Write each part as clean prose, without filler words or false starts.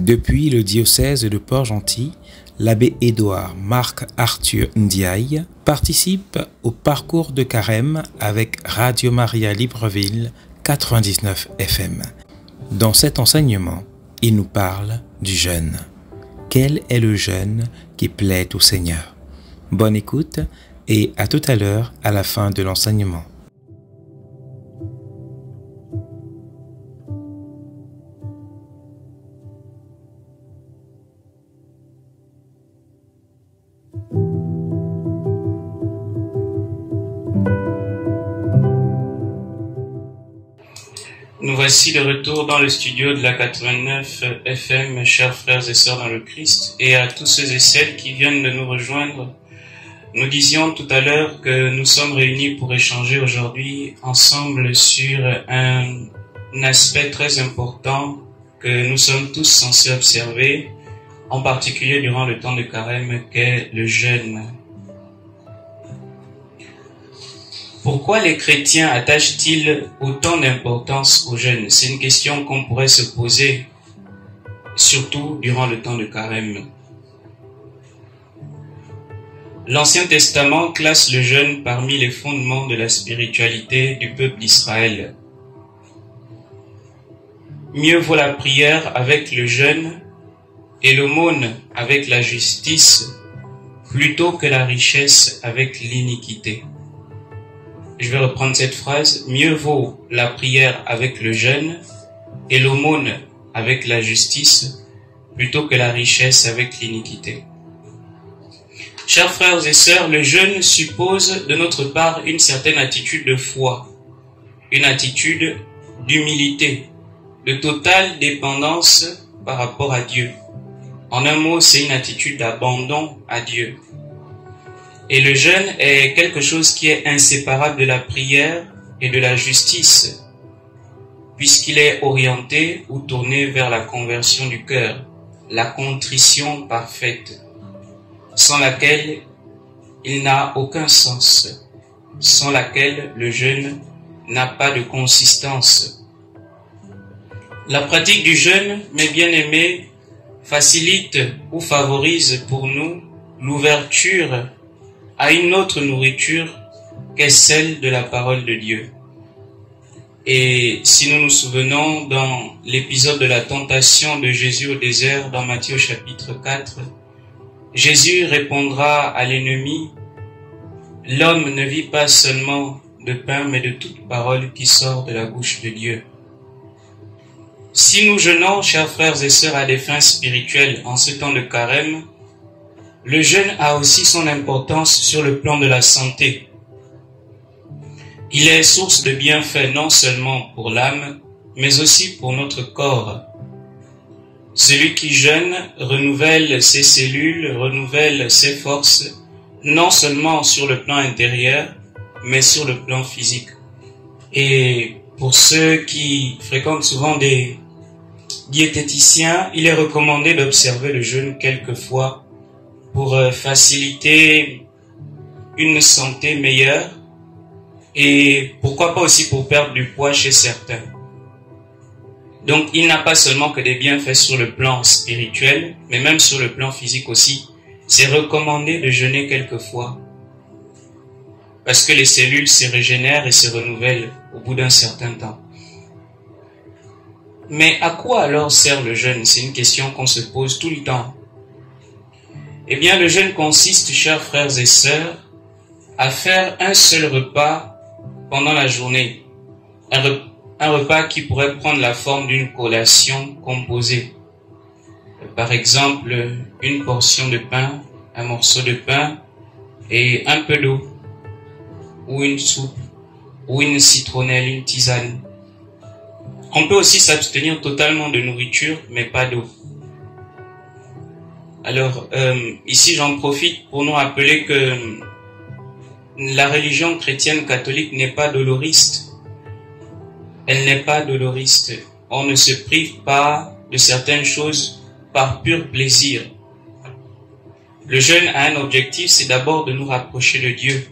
Depuis le diocèse de Port-Gentil, l'abbé Édouard Marc Arthur Ndiaye participe au parcours de carême avec Radio Maria Libreville 99 FM. Dans cet enseignement, il nous parle du jeûne. Quel est le jeûne qui plaît au Seigneur? Bonne écoute et à tout à l'heure à la fin de l'enseignement. Nous voici de retour dans le studio de la 89 FM, mes chers frères et sœurs dans le Christ, et à tous ceux et celles qui viennent de nous rejoindre. Nous disions tout à l'heure que nous sommes réunis pour échanger aujourd'hui ensemble sur un aspect très important que nous sommes tous censés observer, en particulier durant le temps de carême, qu'est le jeûne. Pourquoi les chrétiens attachent-ils autant d'importance au jeûne? C'est une question qu'on pourrait se poser, surtout durant le temps de carême. L'Ancien Testament classe le jeûne parmi les fondements de la spiritualité du peuple d'Israël. Mieux vaut la prière avec le jeûne et l'aumône avec la justice, plutôt que la richesse avec l'iniquité. Je vais reprendre cette phrase. Mieux vaut la prière avec le jeûne et l'aumône avec la justice plutôt que la richesse avec l'iniquité. Chers frères et sœurs, le jeûne suppose de notre part une certaine attitude de foi, une attitude d'humilité, de totale dépendance par rapport à Dieu. En un mot, c'est une attitude d'abandon à Dieu. Et le jeûne est quelque chose qui est inséparable de la prière et de la justice, puisqu'il est orienté ou tourné vers la conversion du cœur, la contrition parfaite, sans laquelle il n'a aucun sens, sans laquelle le jeûne n'a pas de consistance. La pratique du jeûne, mes bien-aimés, facilite ou favorise pour nous l'ouverture à une autre nourriture qu'est celle de la parole de Dieu. Et si nous nous souvenons dans l'épisode de la tentation de Jésus au désert dans Matthieu chapitre 4, Jésus répondra à l'ennemi: « L'homme ne vit pas seulement de pain, mais de toute parole qui sort de la bouche de Dieu. » Si nous jeûnons, chers frères et sœurs, à des fins spirituelles en ce temps de carême, le jeûne a aussi son importance sur le plan de la santé. Il est source de bienfaits non seulement pour l'âme, mais aussi pour notre corps. Celui qui jeûne renouvelle ses cellules, renouvelle ses forces, non seulement sur le plan intérieur, mais sur le plan physique. Et pour ceux qui fréquentent souvent des diététiciens, il est recommandé d'observer le jeûne quelquefois pour faciliter une santé meilleure et pourquoi pas aussi pour perdre du poids chez certains. Donc il n'a pas seulement que des bienfaits sur le plan spirituel, mais même sur le plan physique aussi. C'est recommandé de jeûner quelquefois parce que les cellules se régénèrent et se renouvellent au bout d'un certain temps. Mais à quoi alors sert le jeûne? C'est une question qu'on se pose tout le temps. Eh bien, le jeûne consiste, chers frères et sœurs, à faire un seul repas pendant la journée. Un repas qui pourrait prendre la forme d'une collation composée. Par exemple, une portion de pain, un morceau de pain et un peu d'eau, ou une soupe, ou une citronnelle, une tisane. On peut aussi s'abstenir totalement de nourriture, mais pas d'eau. Alors, ici j'en profite pour nous rappeler que la religion chrétienne catholique n'est pas doloriste. Elle n'est pas doloriste. On ne se prive pas de certaines choses par pur plaisir. Le jeûne a un objectif, c'est d'abord de nous rapprocher de Dieu,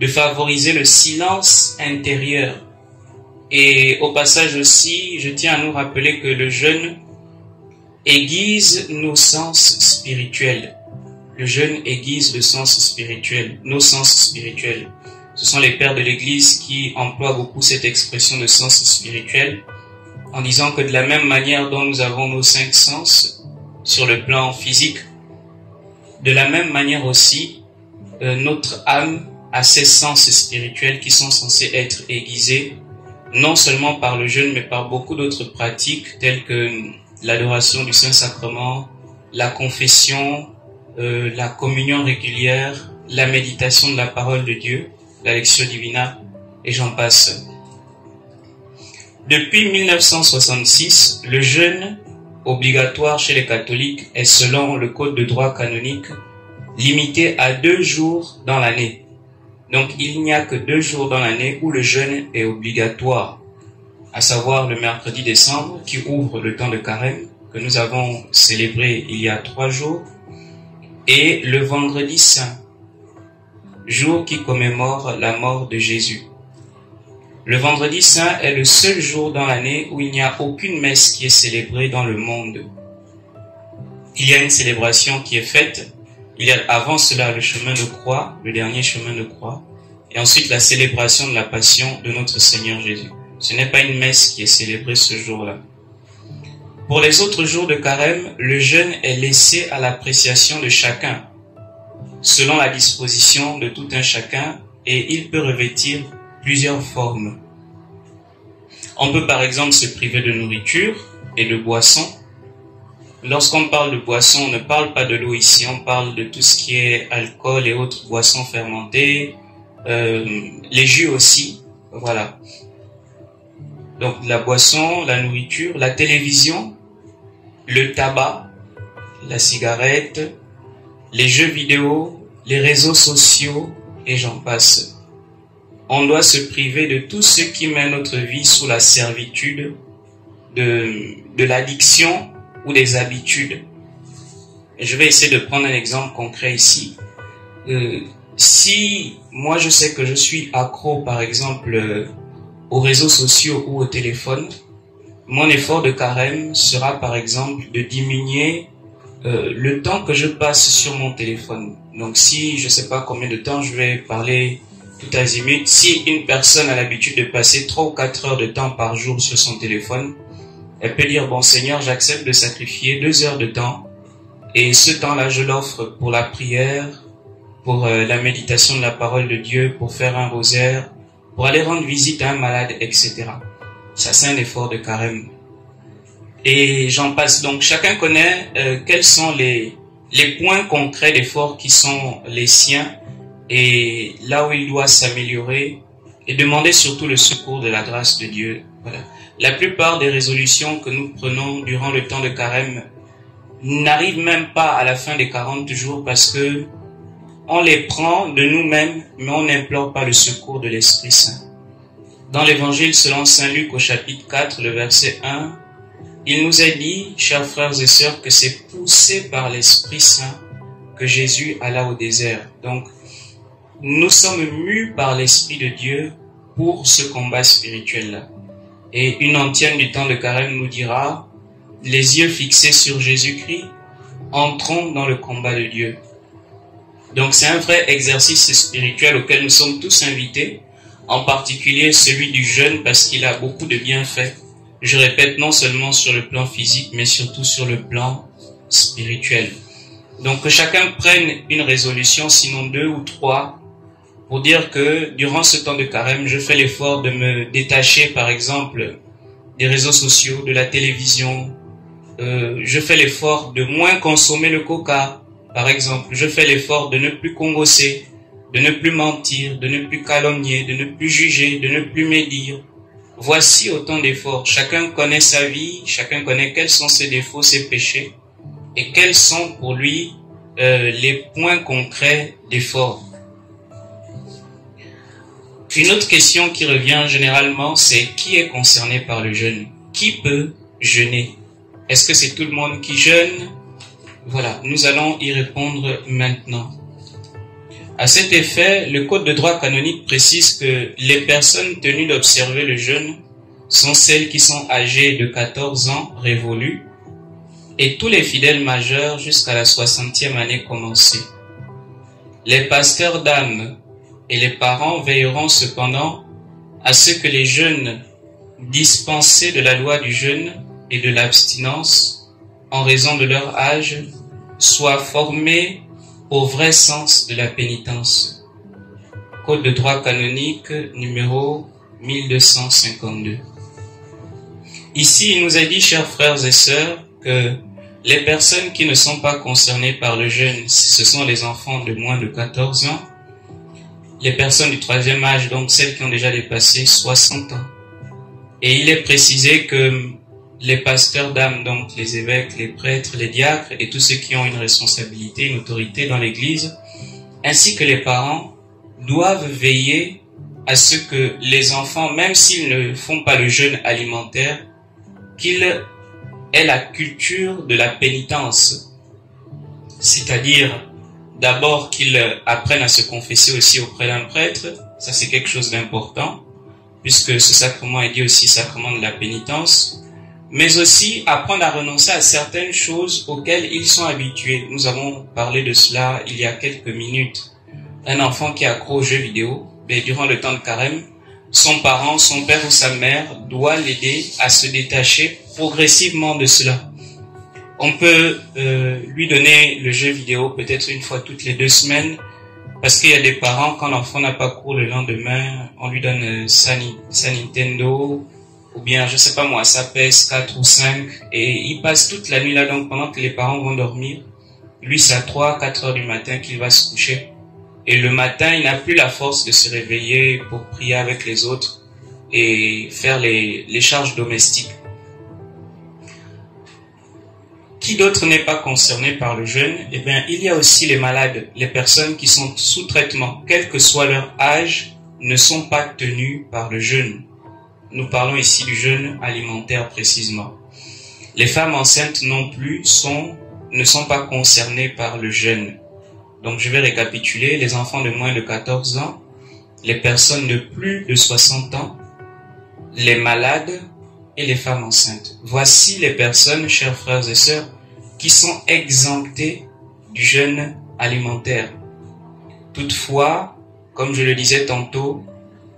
de favoriser le silence intérieur. Et au passage aussi, je tiens à nous rappeler que le jeûne aiguise nos sens spirituels. Le jeûne aiguise le sens spirituel, nos sens spirituels. Ce sont les pères de l'Église qui emploient beaucoup cette expression de sens spirituel en disant que de la même manière dont nous avons nos 5 sens sur le plan physique, de la même manière aussi, notre âme a ses sens spirituels qui sont censés être aiguisés, non seulement par le jeûne, mais par beaucoup d'autres pratiques telles que l'adoration du Saint-Sacrement, la confession, la communion régulière, la méditation de la parole de Dieu, la Lectio Divina, et j'en passe. Depuis 1966, le jeûne obligatoire chez les catholiques est, selon le Code de droit canonique, limité à 2 jours dans l'année. Donc il n'y a que 2 jours dans l'année où le jeûne est obligatoire, à savoir le mercredi décembre qui ouvre le temps de carême, que nous avons célébré il y a 3 jours, et le vendredi saint, jour qui commémore la mort de Jésus. Le vendredi saint est le seul jour dans l'année où il n'y a aucune messe qui est célébrée dans le monde. Il y a une célébration qui est faite. Il y a avant cela le chemin de croix, le dernier chemin de croix, et ensuite la célébration de la passion de notre Seigneur Jésus. Ce n'est pas une messe qui est célébrée ce jour-là. Pour les autres jours de carême, le jeûne est laissé à l'appréciation de chacun, selon la disposition de tout un chacun, et il peut revêtir plusieurs formes. On peut par exemple se priver de nourriture et de boissons. Lorsqu'on parle de boissons, on ne parle pas de l'eau ici, on parle de tout ce qui est alcool et autres boissons fermentées, les jus aussi, voilà. Donc la boisson, la nourriture, la télévision, le tabac, la cigarette, les jeux vidéo, les réseaux sociaux et j'en passe. On doit se priver de tout ce qui met notre vie sous la servitude de l'addiction ou des habitudes. Et je vais essayer de prendre un exemple concret ici. Si moi je sais que je suis accro par exemple aux réseaux sociaux ou au téléphone, mon effort de carême sera par exemple de diminuer le temps que je passe sur mon téléphone. Donc si je ne sais pas combien de temps je vais parler tout azimut, si une personne a l'habitude de passer 3 ou 4 heures de temps par jour sur son téléphone, elle peut dire, bon Seigneur, j'accepte de sacrifier 2 heures de temps et ce temps-là je l'offre pour la prière, pour la méditation de la parole de Dieu, pour faire un rosaire, pour aller rendre visite à un malade, etc. Ça c'est un effort de carême. Et j'en passe. Donc chacun connaît quels sont les points concrets d'effort qui sont les siens et là où il doit s'améliorer et demander surtout le secours de la grâce de Dieu. Voilà. La plupart des résolutions que nous prenons durant le temps de carême n'arrivent même pas à la fin des 40 jours parce que on les prend de nous-mêmes, mais on n'implore pas le secours de l'Esprit Saint. Dans l'Évangile selon Saint Luc au chapitre 4, le verset 1, il nous est dit, chers frères et sœurs, que c'est poussé par l'Esprit Saint que Jésus alla au désert. Donc, nous sommes mus par l'Esprit de Dieu pour ce combat spirituel-là. Et une antienne du temps de carême nous dira, les yeux fixés sur Jésus-Christ, entrons dans le combat de Dieu. Donc c'est un vrai exercice spirituel auquel nous sommes tous invités, en particulier celui du jeûne parce qu'il a beaucoup de bienfaits. Je répète, non seulement sur le plan physique, mais surtout sur le plan spirituel. Donc que chacun prenne une résolution, sinon 2 ou 3, pour dire que durant ce temps de carême, je fais l'effort de me détacher, par exemple, des réseaux sociaux, de la télévision. Je fais l'effort de moins consommer le coca, par exemple. Je fais l'effort de ne plus congosser, de ne plus mentir, de ne plus calomnier, de ne plus juger, de ne plus médire. Voici autant d'efforts. Chacun connaît sa vie, chacun connaît quels sont ses défauts, ses péchés, et quels sont pour lui les points concrets d'effort. Une autre question qui revient généralement, c'est qui est concerné par le jeûne? Qui peut jeûner? Est-ce que c'est tout le monde qui jeûne? Voilà, nous allons y répondre maintenant. À cet effet, le Code de droit canonique précise que les personnes tenues d'observer le jeûne sont celles qui sont âgées de 14 ans révolus et tous les fidèles majeurs jusqu'à la 60e année commencée. Les pasteurs d'âmes et les parents veilleront cependant à ce que les jeunes dispensés de la loi du jeûne et de l'abstinence, en raison de leur âge, soient formés au vrai sens de la pénitence. Code de droit canonique numéro 1252. Ici, il nous est dit, chers frères et sœurs, que les personnes qui ne sont pas concernées par le jeûne, ce sont les enfants de moins de 14 ans, les personnes du troisième âge, donc celles qui ont déjà dépassé 60 ans. Et il est précisé que les pasteurs d'âmes, donc les évêques, les prêtres, les diacres et tous ceux qui ont une responsabilité, une autorité dans l'Église, ainsi que les parents, doivent veiller à ce que les enfants, même s'ils ne font pas le jeûne alimentaire, qu'ils aient la culture de la pénitence. C'est-à-dire, d'abord qu'ils apprennent à se confesser aussi auprès d'un prêtre, ça c'est quelque chose d'important, puisque ce sacrement est dit aussi sacrement de la pénitence, mais aussi apprendre à renoncer à certaines choses auxquelles ils sont habitués. Nous avons parlé de cela il y a quelques minutes. Un enfant qui est accro aux jeux vidéo, durant le temps de carême, son parent, son père ou sa mère doit l'aider à se détacher progressivement de cela. On peut lui donner le jeu vidéo peut-être une fois toutes les 2 semaines, parce qu'il y a des parents, quand l'enfant n'a pas cours le lendemain, on lui donne sa Nintendo, ou bien, je sais pas moi, sa PS4 ou 5, et il passe toute la nuit là, donc pendant que les parents vont dormir, lui c'est à 3-4 heures du matin qu'il va se coucher. Et le matin, il n'a plus la force de se réveiller pour prier avec les autres et faire les charges domestiques. Qui d'autre n'est pas concerné par le jeûne? Eh bien, il y a aussi les malades, les personnes qui sont sous traitement, quel que soit leur âge, ne sont pas tenues par le jeûne. Nous parlons ici du jeûne alimentaire précisément. Les femmes enceintes non plus ne sont pas concernées par le jeûne. Donc je vais récapituler: les enfants de moins de 14 ans, les personnes de plus de 60 ans, les malades et les femmes enceintes. Voici les personnes, chers frères et sœurs, qui sont exemptées du jeûne alimentaire. Toutefois, comme je le disais tantôt,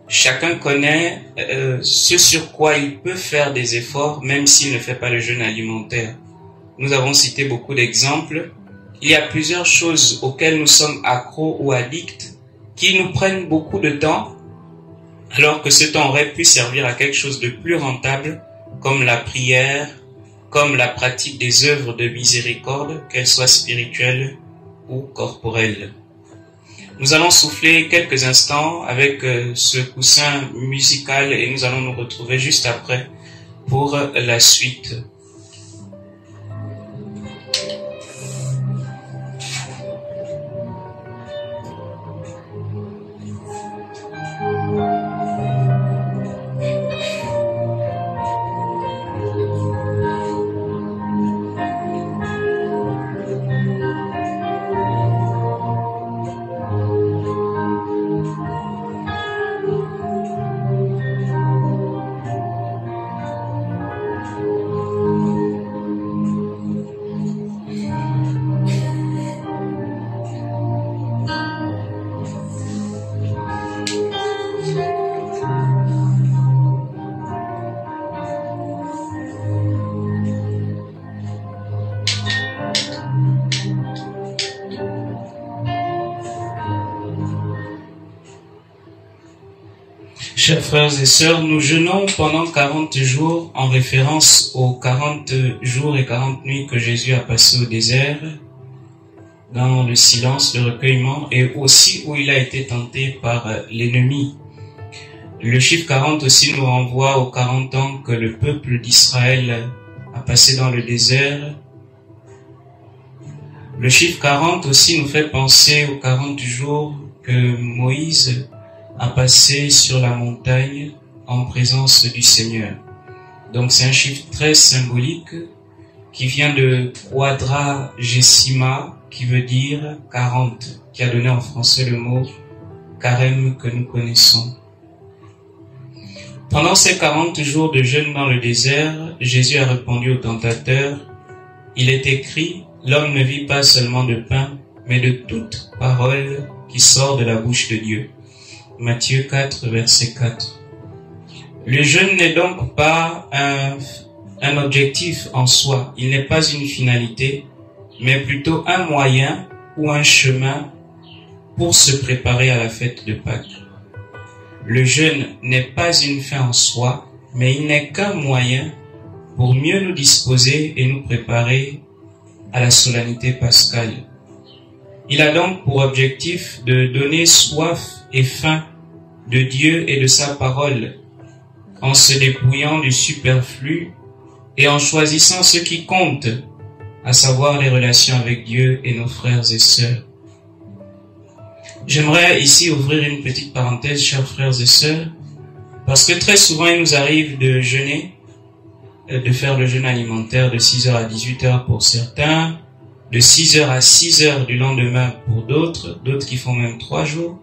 chacun connaît ce sur quoi il peut faire des efforts, même s'il ne fait pas le jeûne alimentaire. Nous avons cité beaucoup d'exemples. Il y a plusieurs choses auxquelles nous sommes accros ou addicts qui nous prennent beaucoup de temps, alors que ce temps aurait pu servir à quelque chose de plus rentable, comme la prière, comme la pratique des œuvres de miséricorde, qu'elles soient spirituelles ou corporelles. Nous allons souffler quelques instants avec ce coussin musical et nous allons nous retrouver juste après pour la suite. Chers frères et sœurs, nous jeûnons pendant 40 jours en référence aux 40 jours et 40 nuits que Jésus a passé au désert, dans le silence, le recueillement, et aussi où il a été tenté par l'ennemi. Le chiffre 40 aussi nous renvoie aux 40 ans que le peuple d'Israël a passé dans le désert. Le chiffre 40 aussi nous fait penser aux 40 jours que Moïse a passé sur la montagne en présence du Seigneur. Donc c'est un chiffre très symbolique qui vient de quadragesima, qui veut dire 40, qui a donné en français le mot carême que nous connaissons. Pendant ces 40 jours de jeûne dans le désert, Jésus a répondu au tentateur: Il est écrit, l'homme ne vit pas seulement de pain, mais de toute parole qui sort de la bouche de Dieu. Matthieu 4, verset 4. Le jeûne n'est donc pas un objectif en soi, il n'est pas une finalité, mais plutôt un moyen ou un chemin pour se préparer à la fête de Pâques. Le jeûne n'est pas une fin en soi, mais il n'est qu'un moyen pour mieux nous disposer et nous préparer à la solennité pascale. Il a donc pour objectif de donner soif et faim de Dieu et de sa parole, en se dépouillant du superflu et en choisissant ce qui compte, à savoir les relations avec Dieu et nos frères et sœurs. J'aimerais ici ouvrir une petite parenthèse, chers frères et sœurs, parce que très souvent il nous arrive de jeûner, de faire le jeûne alimentaire de 6h à 18h pour certains, de 6h à 6h du lendemain pour d'autres qui font même 3 jours.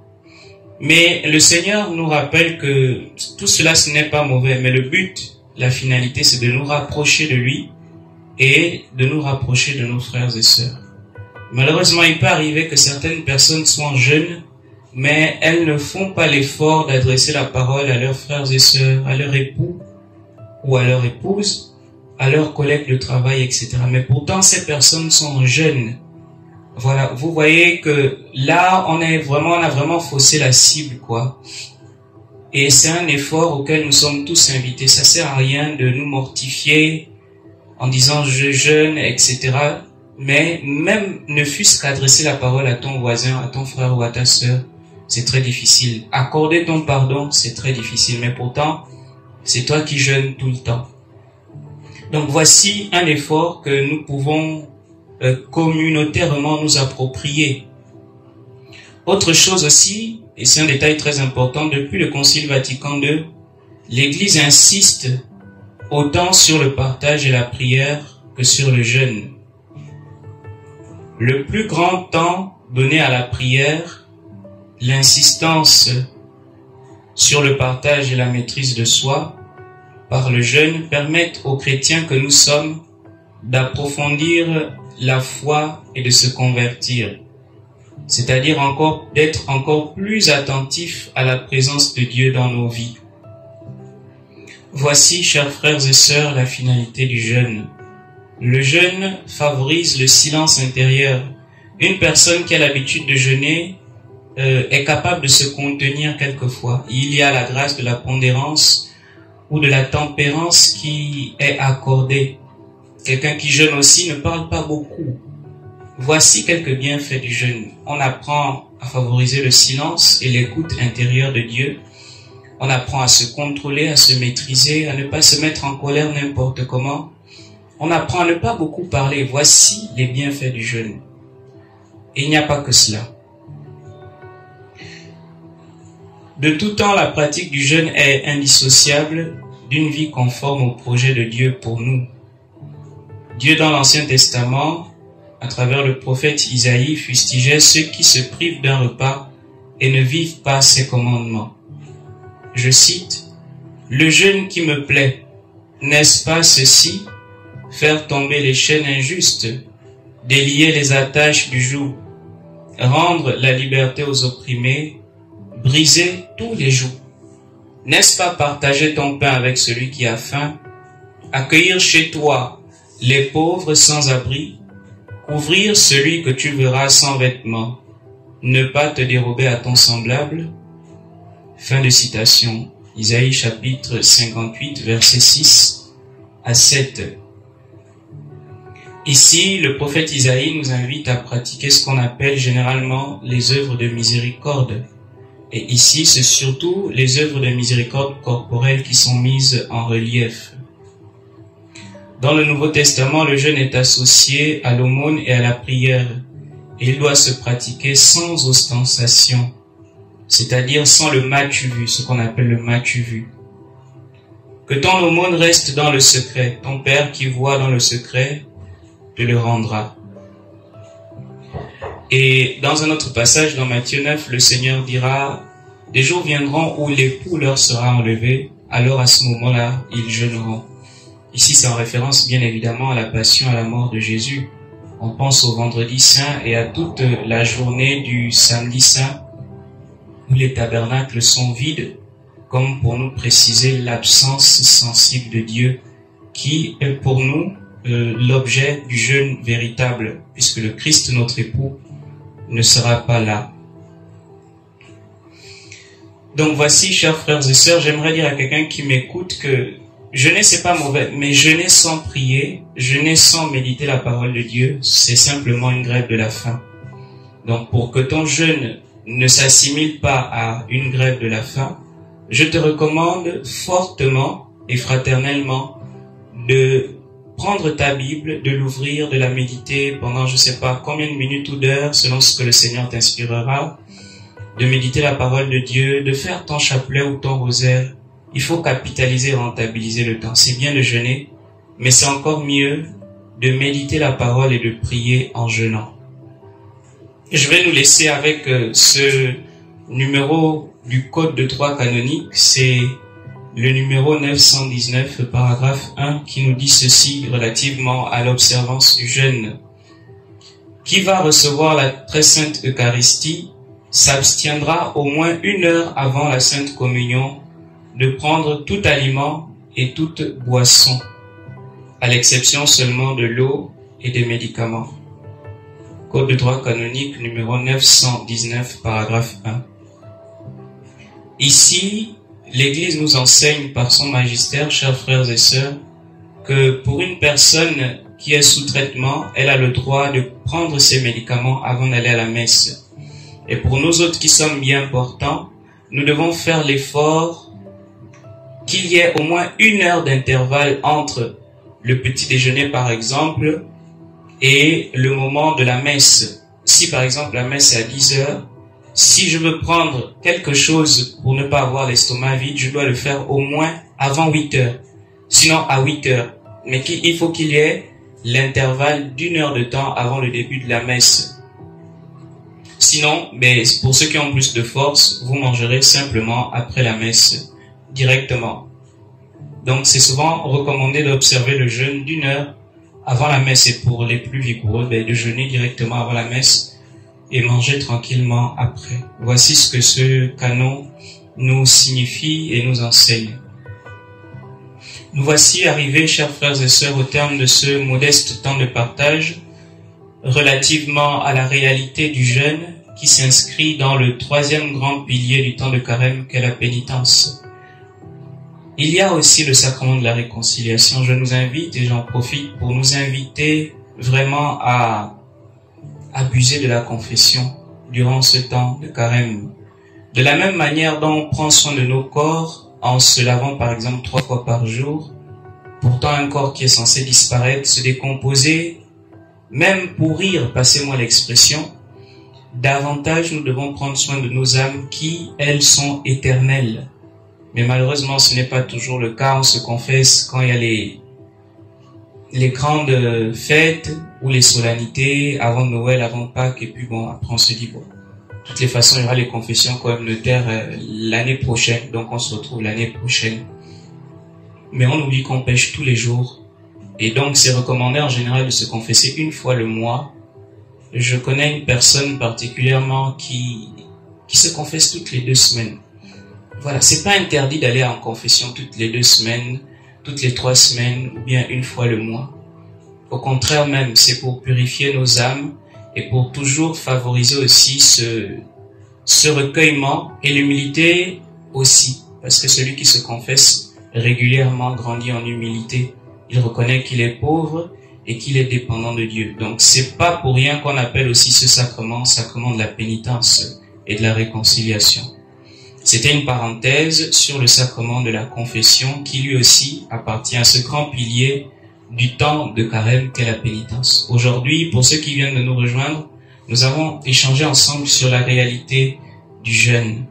Mais le Seigneur nous rappelle que tout cela ce n'est pas mauvais, mais le but, la finalité, c'est de nous rapprocher de lui et de nous rapprocher de nos frères et sœurs. Malheureusement, il peut arriver que certaines personnes soient jeunes, mais elles ne font pas l'effort d'adresser la parole à leurs frères et sœurs, à leur époux ou à leur épouse, à leurs collègues de travail, etc. Mais pourtant, ces personnes sont jeunes. Voilà, vous voyez que là, on a vraiment faussé la cible, quoi. Et c'est un effort auquel nous sommes tous invités. Ça sert à rien de nous mortifier en disant je jeûne, etc. Mais même ne fût-ce qu'adresser la parole à ton voisin, à ton frère ou à ta sœur, c'est très difficile. Accorder ton pardon, c'est très difficile. Mais pourtant, c'est toi qui jeûnes tout le temps. Donc voici un effort que nous pouvons communautairement nous approprier. Autre chose aussi, et c'est un détail très important, depuis le Concile Vatican II, l'Église insiste autant sur le partage et la prière que sur le jeûne. Le plus grand temps donné à la prière, l'insistance sur le partage et la maîtrise de soi par le jeûne permettent aux chrétiens que nous sommes d'approfondir la foi et de se convertir, c'est-à-dire d'être encore plus attentifs à la présence de Dieu dans nos vies. Voici, chers frères et sœurs, la finalité du jeûne. Le jeûne favorise le silence intérieur. Une personne qui a l'habitude de jeûner est capable de se contenir quelquefois. Il y a la grâce de la pondérance ou de la tempérance qui est accordée. Quelqu'un qui jeûne aussi ne parle pas beaucoup. Voici quelques bienfaits du jeûne. On apprend à favoriser le silence et l'écoute intérieure de Dieu. On apprend à se contrôler, à se maîtriser, à ne pas se mettre en colère n'importe comment. On apprend à ne pas beaucoup parler. Voici les bienfaits du jeûne. Et il n'y a pas que cela. De tout temps, la pratique du jeûne est indissociable d'une vie conforme au projet de Dieu pour nous. Dieu, dans l'Ancien Testament, à travers le prophète Isaïe, fustigeait ceux qui se privent d'un repas et ne vivent pas ses commandements. Je cite, « Le jeûne qui me plaît, n'est-ce pas ceci, faire tomber les chaînes injustes, délier les attaches du joug, rendre la liberté aux opprimés, briser tous les jougs. N'est-ce pas partager ton pain avec celui qui a faim, accueillir chez toi les pauvres sans abri, couvrir celui que tu verras sans vêtements, ne pas te dérober à ton semblable ?» Fin de citation. Isaïe chapitre 58, versets 6 à 7. Ici, le prophète Isaïe nous invite à pratiquer ce qu'on appelle généralement les œuvres de miséricorde. Et ici, c'est surtout les œuvres de miséricorde corporelle qui sont mises en relief. Dans le Nouveau Testament, le jeûne est associé à l'aumône et à la prière. Et il doit se pratiquer sans ostentation, c'est-à-dire sans le m'as-tu vu, ce qu'on appelle le m'as-tu vu. Que ton aumône reste dans le secret. Ton Père qui voit dans le secret te le rendra. Et dans un autre passage, dans Matthieu 9, le Seigneur dira, « Des jours viendront où l'époux leur sera enlevé, alors à ce moment-là, ils jeûneront. » Ici, c'est en référence bien évidemment à la passion, à la mort de Jésus. On pense au vendredi saint et à toute la journée du samedi saint où les tabernacles sont vides, comme pour nous préciser l'absence sensible de Dieu qui est pour nous l'objet du jeûne véritable, puisque le Christ, notre époux, ne sera pas là. Donc voici, chers frères et sœurs, j'aimerais dire à quelqu'un qui m'écoute que jeûner, c'est pas mauvais, mais jeûner sans prier, jeûner sans méditer la parole de Dieu, c'est simplement une grève de la faim. Donc pour que ton jeûne ne s'assimile pas à une grève de la faim, je te recommande fortement et fraternellement de prendre ta Bible, de l'ouvrir, de la méditer pendant je sais pas combien de minutes ou d'heures, selon ce que le Seigneur t'inspirera, de méditer la parole de Dieu, de faire ton chapelet ou ton rosaire. Il faut capitaliser et rentabiliser le temps. C'est bien de jeûner, mais c'est encore mieux de méditer la parole et de prier en jeûnant. Je vais nous laisser avec ce numéro du Code de droit canonique, c'est le numéro 919, paragraphe 1, qui nous dit ceci relativement à l'observance du jeûne. Qui va recevoir la très sainte Eucharistie s'abstiendra au moins 1 heure avant la Sainte Communion de prendre tout aliment et toute boisson, à l'exception seulement de l'eau et des médicaments. Code de droit canonique numéro 919, paragraphe 1. Ici, l'Église nous enseigne par son magistère, chers frères et sœurs, que pour une personne qui est sous traitement, elle a le droit de prendre ses médicaments avant d'aller à la messe. Et pour nous autres qui sommes bien portants, nous devons faire l'effort qu'il y ait au moins 1 heure d'intervalle entre le petit déjeuner par exemple et le moment de la messe. Si par exemple la messe est à 10 heures, si je veux prendre quelque chose pour ne pas avoir l'estomac vide, je dois le faire au moins avant 8 heures, sinon à 8 heures. Mais il faut qu'il y ait l'intervalle d'1 heure de temps avant le début de la messe. Sinon, pour ceux qui ont plus de force, vous mangerez simplement après la messe, directement. Donc c'est souvent recommandé d'observer le jeûne d'1 heure avant la messe, et pour les plus vigoureux, de jeûner directement avant la messe et manger tranquillement après. Voici ce que ce canon nous signifie et nous enseigne. Nous voici arrivés, chers frères et sœurs, au terme de ce modeste temps de partage relativement à la réalité du jeûne qui s'inscrit dans le 3e grand pilier du temps de carême qu'est la pénitence. Il y a aussi le sacrement de la réconciliation. Je nous invite, et j'en profite pour nous inviter vraiment à abuser de la confession durant ce temps de carême. De la même manière dont on prend soin de nos corps en se lavant par exemple 3 fois par jour, pourtant un corps qui est censé disparaître, se décomposer, même pourrir, passez-moi l'expression, davantage nous devons prendre soin de nos âmes qui, elles, sont éternelles. Mais malheureusement, ce n'est pas toujours le cas. On se confesse quand il y a les grandes fêtes ou les solennités, avant Noël, avant Pâques, et puis bon, après on se dit, bon, de toutes les façons, il y aura les confessions communautaires l'année prochaine, donc on se retrouve l'année prochaine. Mais on oublie qu'on pêche tous les jours, et donc c'est recommandé en général de se confesser 1 fois le mois. Je connais une personne particulièrement qui se confesse toutes les 2 semaines. Voilà, c'est pas interdit d'aller en confession toutes les 2 semaines, toutes les 3 semaines, ou bien 1 fois le mois. Au contraire même, c'est pour purifier nos âmes et pour toujours favoriser aussi ce recueillement et l'humilité aussi. Parce que celui qui se confesse régulièrement grandit en humilité. Il reconnaît qu'il est pauvre et qu'il est dépendant de Dieu. Donc c'est pas pour rien qu'on appelle aussi ce sacrement de la pénitence et de la réconciliation. C'était une parenthèse sur le sacrement de la confession qui lui aussi appartient à ce grand pilier du temps de carême qu'est la pénitence. Aujourd'hui, pour ceux qui viennent de nous rejoindre, nous avons échangé ensemble sur la réalité du jeûne.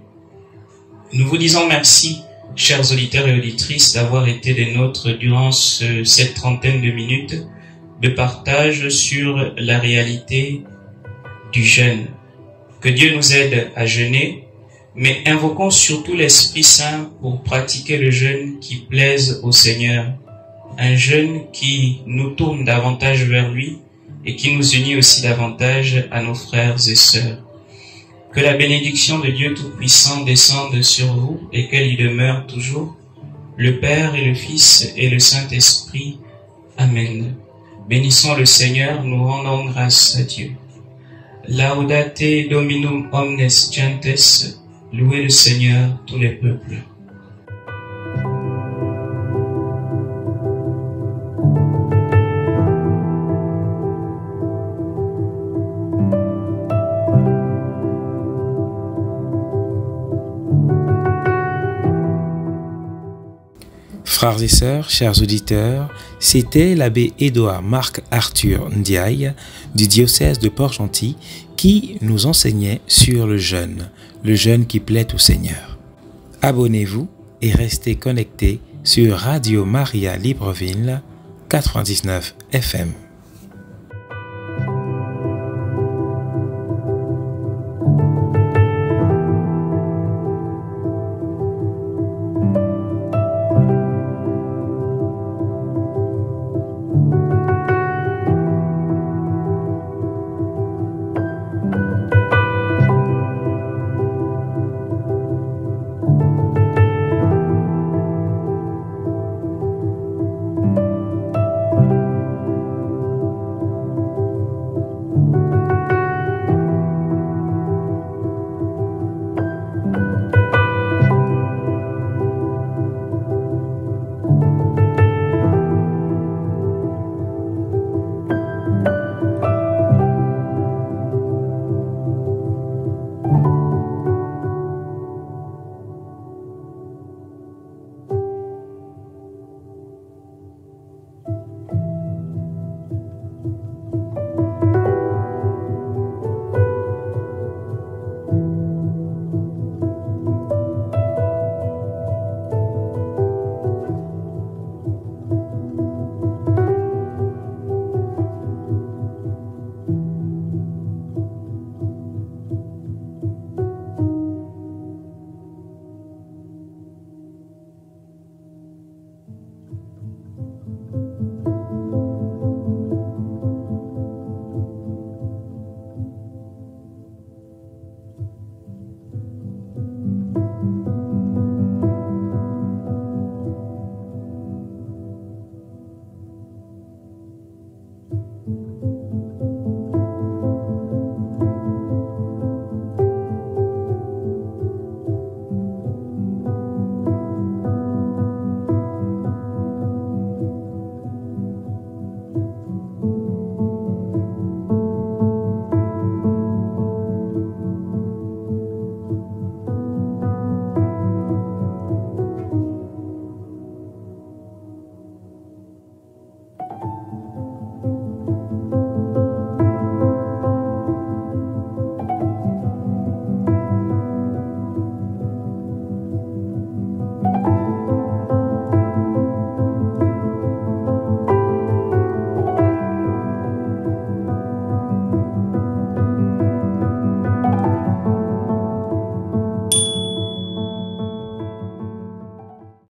Nous vous disons merci, chers auditeurs et auditrices, d'avoir été des nôtres durant cette trentaine de minutes de partage sur la réalité du jeûne. Que Dieu nous aide à jeûner, mais invoquons surtout l'Esprit Saint pour pratiquer le jeûne qui plaise au Seigneur. un jeûne qui nous tourne davantage vers lui et qui nous unit aussi davantage à nos frères et sœurs. Que la bénédiction de Dieu Tout-Puissant descende sur vous et qu'elle y demeure toujours, le Père et le Fils et le Saint-Esprit. Amen. Bénissons le Seigneur, nous rendons grâce à Dieu. Laudate Dominum omnes gentes, louez le Seigneur tous les peuples. Frères et sœurs, chers auditeurs, c'était l'abbé Édouard Marc Arthur Ndiaye du diocèse de Port-Gentil qui nous enseignait sur le jeûne qui plaît au Seigneur. Abonnez-vous et restez connectés sur Radio Maria Libreville 99 FM.